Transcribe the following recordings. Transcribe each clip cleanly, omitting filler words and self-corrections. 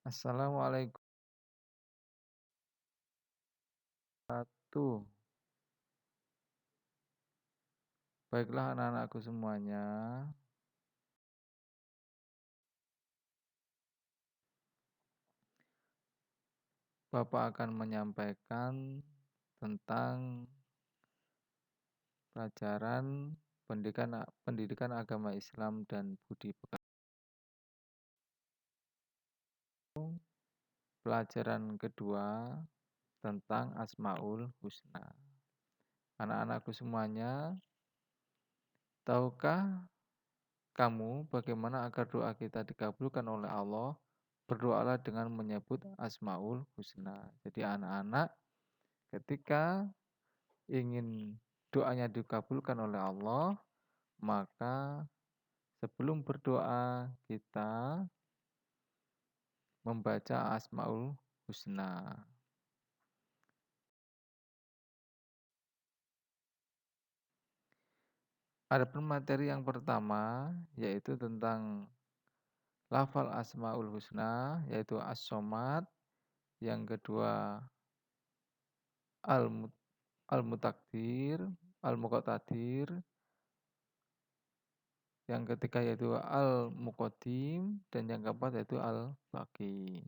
Assalamualaikum warahmatullahi. Baiklah anak-anakku semuanya, Bapak akan menyampaikan tentang pelajaran pendidikan agama Islam dan budi pekerti. Pelajaran kedua tentang Asmaul Husna. Anak-anakku semuanya, tahukah kamu bagaimana agar doa kita dikabulkan oleh Allah? Berdoalah dengan menyebut Asmaul Husna. Jadi anak-anak ketika ingin doanya dikabulkan oleh Allah, maka sebelum berdoa kita membaca Asmaul Husna. Adapun materi yang pertama yaitu tentang lafal Asmaul Husna, yaitu As-Somad. Yang kedua Al-Mutakdir, Al-Muqtadir. Yang ketiga yaitu Al-Muqaddim, dan yang keempat yaitu Al-Baqi.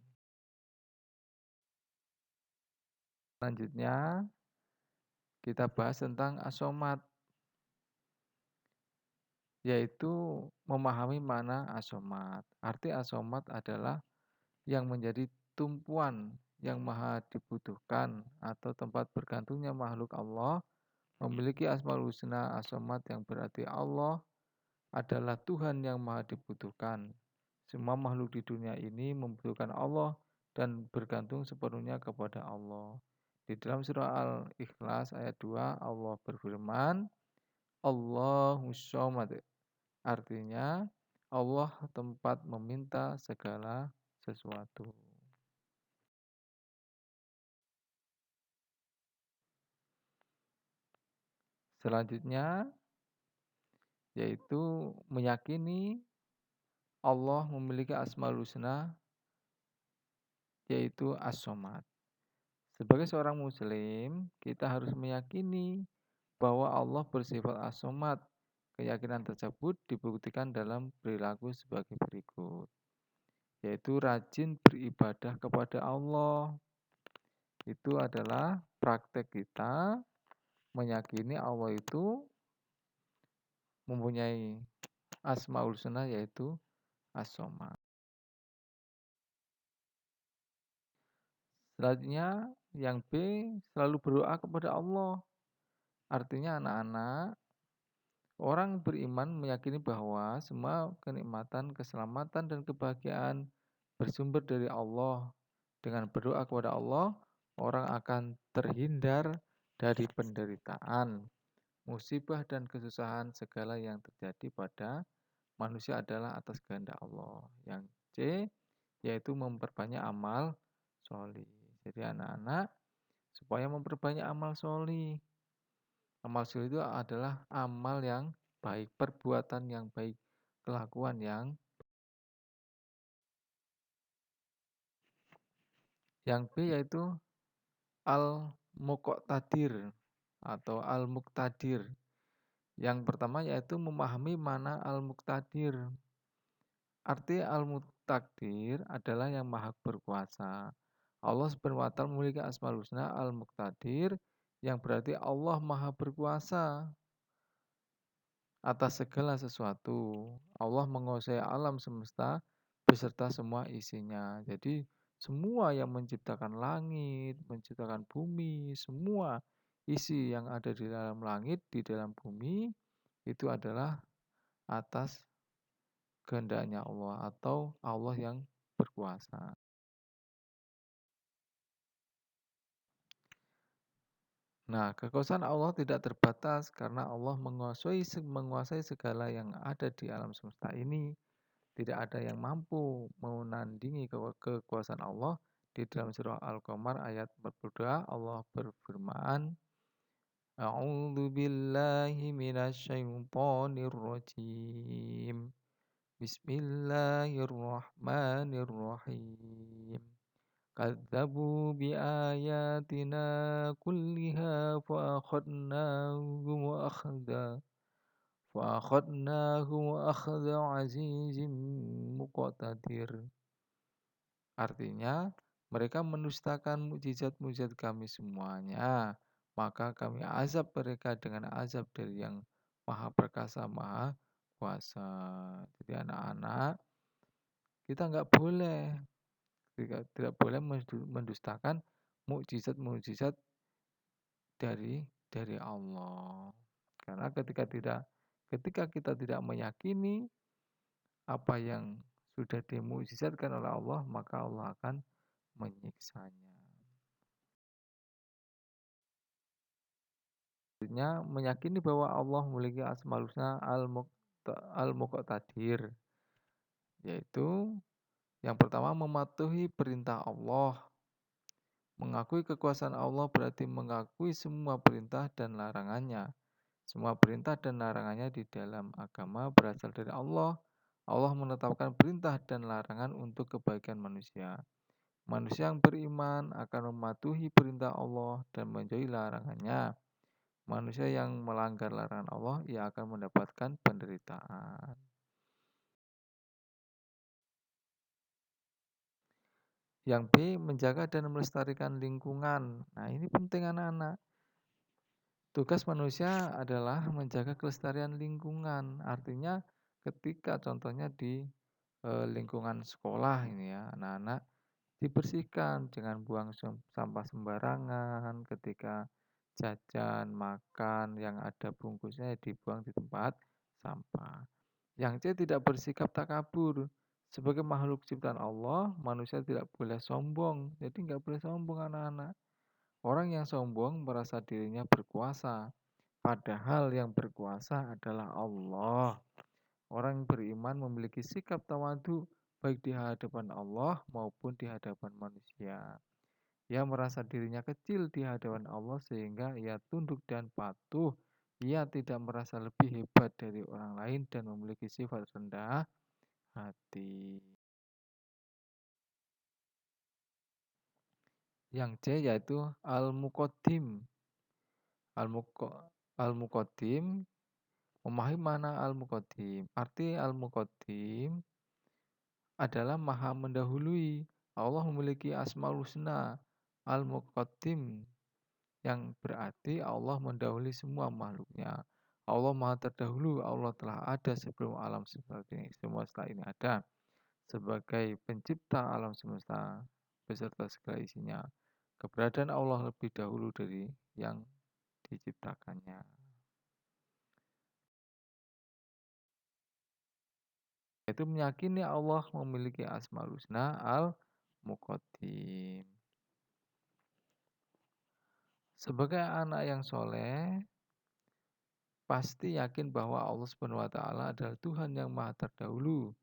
Selanjutnya kita bahas tentang As-Somad, yaitu memahami mana As-Somad. Arti As-Somad adalah yang menjadi tumpuan yang maha dibutuhkan atau tempat bergantungnya makhluk Allah, memiliki Asmaul Husna As-Somad, yang berarti Allah adalah Tuhan yang maha dibutuhkan. Semua makhluk di dunia ini membutuhkan Allah dan bergantung sepenuhnya kepada Allah. Di dalam surah Al-Ikhlas ayat 2, Allah berfirman, Allahus Somad. Artinya, Allah tempat meminta segala sesuatu. Selanjutnya, yaitu meyakini Allah memiliki Asmaul Husna, yaitu As-Somad. Sebagai seorang muslim, kita harus meyakini bahwa Allah bersifat As-Somad. Keyakinan tersebut dibuktikan dalam perilaku sebagai berikut, yaitu rajin beribadah kepada Allah. Itu adalah praktek kita meyakini Allah itu mempunyai Asmaul Husna, yaitu As-Somad. Selanjutnya, yang B, selalu berdoa kepada Allah. Artinya anak-anak, orang beriman meyakini bahwa semua kenikmatan, keselamatan, dan kebahagiaan bersumber dari Allah. Dengan berdoa kepada Allah, orang akan terhindar dari penderitaan, musibah, dan kesusahan. Segala yang terjadi pada manusia adalah atas kehendak Allah. Yang C, yaitu memperbanyak amal sholih. Jadi anak-anak, supaya memperbanyak amal sholih. Amal sholih itu adalah amal yang baik, perbuatan yang baik, kelakuan yang B yaitu Al-Muqtadir atau Al-Muqtadir. Yang pertama yaitu memahami mana Al-Muqtadir. Arti Al-Muqtadir adalah yang maha berkuasa. Allah Subhanahu wa Ta'ala memiliki Asmaul Husna Al-Muqtadir, yang berarti Allah maha berkuasa atas segala sesuatu. Allah menguasai alam semesta beserta semua isinya. Jadi semua yang menciptakan langit, menciptakan bumi, semua isi yang ada di dalam langit, di dalam bumi, itu adalah atas kehendaknya Allah atau Allah yang berkuasa. Nah, kekuasaan Allah tidak terbatas karena Allah menguasai segala yang ada di alam semesta ini. Tidak ada yang mampu menandingi kekuasaan Allah. Di dalam surah Al-Qamar ayat 42, Allah berfirman, A'udzu billahi minasyaitonir rajim. Bismillahirrahmanirrahim. Kadzabu biayatina kulliha fa akhadnahum akhadha azizim muqtadir. Artinya, mereka mendustakan mukjizat-mukjizat kami semuanya, maka kami azab mereka dengan azab dari yang Maha Perkasa, Maha Kuasa. Jadi anak-anak, kita tidak boleh mendustakan mukjizat-mukjizat dari Allah. Karena ketika kita tidak meyakini apa yang sudah dimukjizatkan oleh Allah, maka Allah akan menyiksanya. Artinya meyakini bahwa Allah memiliki Asmaul Husna Al-Muqtadir, yaitu yang pertama mematuhi perintah Allah. Mengakui kekuasaan Allah berarti mengakui semua perintah dan larangannya. Semua perintah dan larangannya di dalam agama berasal dari Allah. Allah menetapkan perintah dan larangan untuk kebaikan manusia. Manusia yang beriman akan mematuhi perintah Allah dan menjauhi larangannya. Manusia yang melanggar larangan Allah, ia akan mendapatkan penderitaan. Yang B, menjaga dan melestarikan lingkungan. Nah, ini penting anak-anak. Tugas manusia adalah menjaga kelestarian lingkungan. Artinya ketika contohnya di lingkungan sekolah ini ya, anak-anak dibersihkan, jangan buang sampah sembarangan, ketika jajan, makan yang ada bungkusnya dibuang di tempat sampah. Yang C, tidak bersikap takabur. Sebagai makhluk ciptaan Allah, manusia tidak boleh sombong. Jadi nggak boleh sombong anak-anak. Orang yang sombong merasa dirinya berkuasa, padahal yang berkuasa adalah Allah. Orang yang beriman memiliki sikap tawadu baik di hadapan Allah maupun di hadapan manusia. Ia merasa dirinya kecil di hadapan Allah sehingga ia tunduk dan patuh. Ia tidak merasa lebih hebat dari orang lain dan memiliki sifat rendah hati. Yang C yaitu Al-Muqaddim. Al-Muqaddim, memahami mana Al-Muqaddim. Arti Al-Muqaddim adalah maha mendahului. Allah memiliki Asmaul Husna Al-Muqaddim, yang berarti Allah mendahului semua makhluknya. Allah maha terdahulu, Allah telah ada sebelum alam semesta ini ada. Sebagai pencipta alam semesta beserta segala isinya. Keberadaan Allah lebih dahulu dari yang diciptakannya. Yaitu meyakini Allah memiliki Asmaul Husna Al-Muqaddim. Sebagai anak yang soleh, pasti yakin bahwa Allah Subhanahu wa Ta'ala adalah Tuhan yang Maha Terdahulu.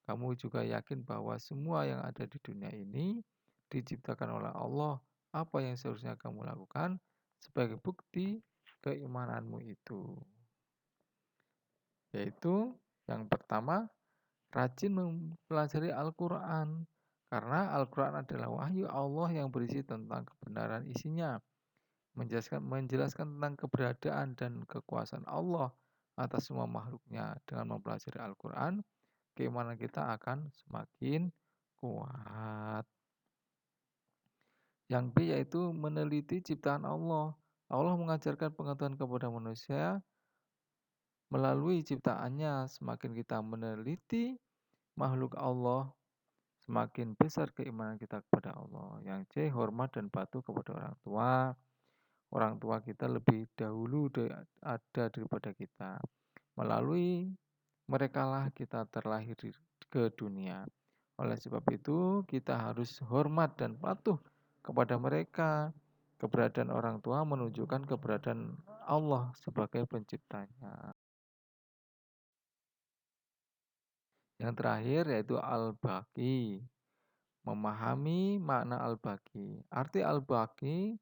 Kamu juga yakin bahwa semua yang ada di dunia ini diciptakan oleh Allah. Apa yang seharusnya kamu lakukan sebagai bukti keimananmu itu? Yaitu yang pertama, rajin mempelajari Al-Quran. Karena Al-Quran adalah wahyu Allah yang berisi tentang kebenaran isinya. Menjelaskan tentang keberadaan dan kekuasaan Allah atas semua makhluknya. Dengan mempelajari Al-Quran, keimanan kita akan semakin kuat. Yang B yaitu meneliti ciptaan Allah. Allah mengajarkan pengetahuan kepada manusia melalui ciptaannya. Semakin kita meneliti makhluk Allah, semakin besar keimanan kita kepada Allah. Yang C, hormat dan patuh kepada orang tua. Orang tua kita lebih dahulu ada daripada kita. Melalui merekalah kita terlahir ke dunia. Oleh sebab itu, kita harus hormat dan patuh kepada mereka. Keberadaan orang tua menunjukkan keberadaan Allah sebagai penciptanya. Yang terakhir yaitu Al-Baqi. Memahami makna Al-Baqi. Arti Al-Baqi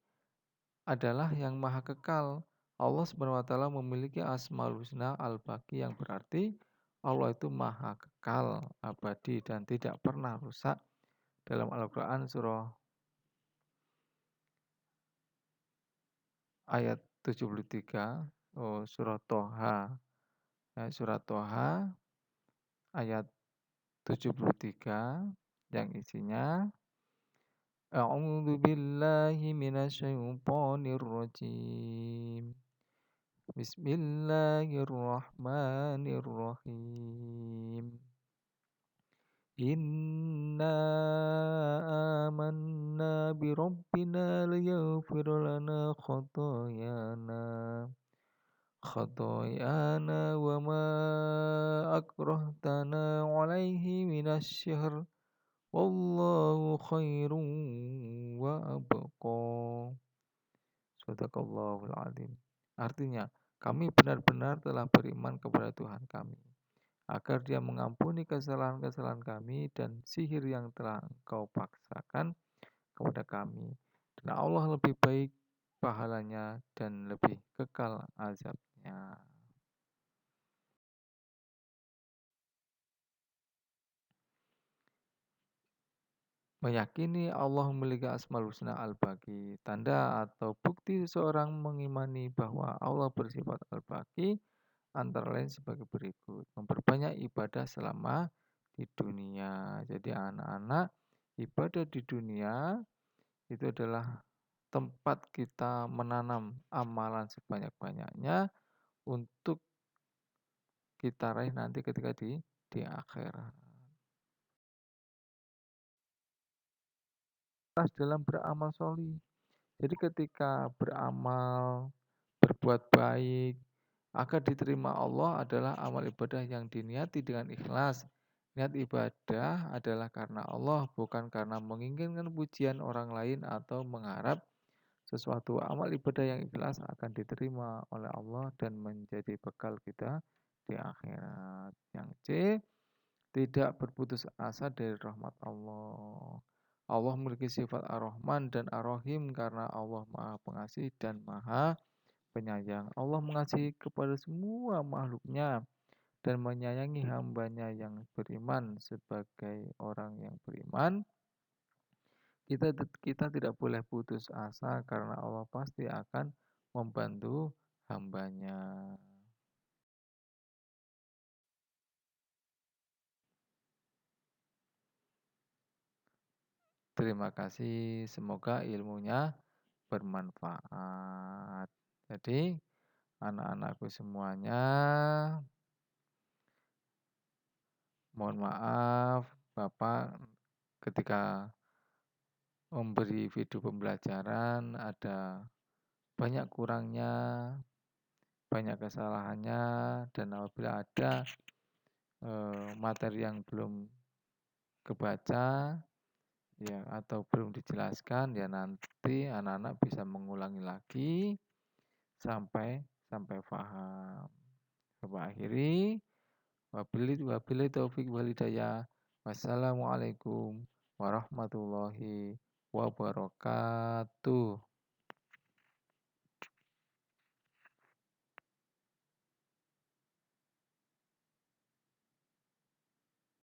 adalah yang maha kekal. Allah SWT memiliki Asmaul Husna Al-Baqi yang berarti Allah itu maha kekal, abadi, dan tidak pernah rusak. Dalam Al-Quran surah ayat 73, surah Toha, surat Toha ayat 73 yang isinya A'udzu billahi minasyaitonir rajim. Bismillahirrahmanirrahim. Inna amanna bi rabbina liyaghfir lana khatayana wa ma akrahtana alaihi minasyihr wallahu khairun wa abqa. Shadaqallahul adzim. Artinya, kami benar-benar telah beriman kepada Tuhan kami, agar Dia mengampuni kesalahan-kesalahan kami dan sihir yang telah Engkau paksakan kepada kami. Dan Allah lebih baik pahalanya dan lebih kekal azabnya. Meyakini Allah memiliki Asmaul Husna Al-Baqi. Tanda atau bukti seseorang mengimani bahwa Allah bersifat Al-Baqi antara lain sebagai berikut. Memperbanyak ibadah selama di dunia. Jadi anak-anak, ibadah di dunia itu adalah tempat kita menanam amalan sebanyak-banyaknya untuk kita raih nanti ketika di akhirat. Dalam beramal solih. Jadi ketika beramal, berbuat baik, agar diterima Allah adalah amal ibadah yang diniati dengan ikhlas. Niat ibadah adalah karena Allah, bukan karena menginginkan pujian orang lain atau mengharap sesuatu. Amal ibadah yang ikhlas akan diterima oleh Allah dan menjadi bekal kita di akhirat. Yang C, tidak berputus asa dari rahmat Allah. Allah memiliki sifat Ar-Rahman dan Ar-Rahim karena Allah Maha Pengasih dan Maha Penyayang. Allah mengasihi kepada semua makhluknya dan menyayangi hambanya yang beriman. Sebagai orang yang beriman, kita tidak boleh putus asa karena Allah pasti akan membantu hambanya. Terima kasih, semoga ilmunya bermanfaat. Jadi, anak-anakku semuanya, mohon maaf, Bapak ketika memberi video pembelajaran ada banyak kurangnya, banyak kesalahannya, dan apabila ada materi yang belum kebaca, ya atau belum dijelaskan, ya nanti anak-anak bisa mengulangi lagi sampai paham. Bapak akhiri, wabillahi taufik wal hidayah. Wassalamualaikum warahmatullahi wabarakatuh.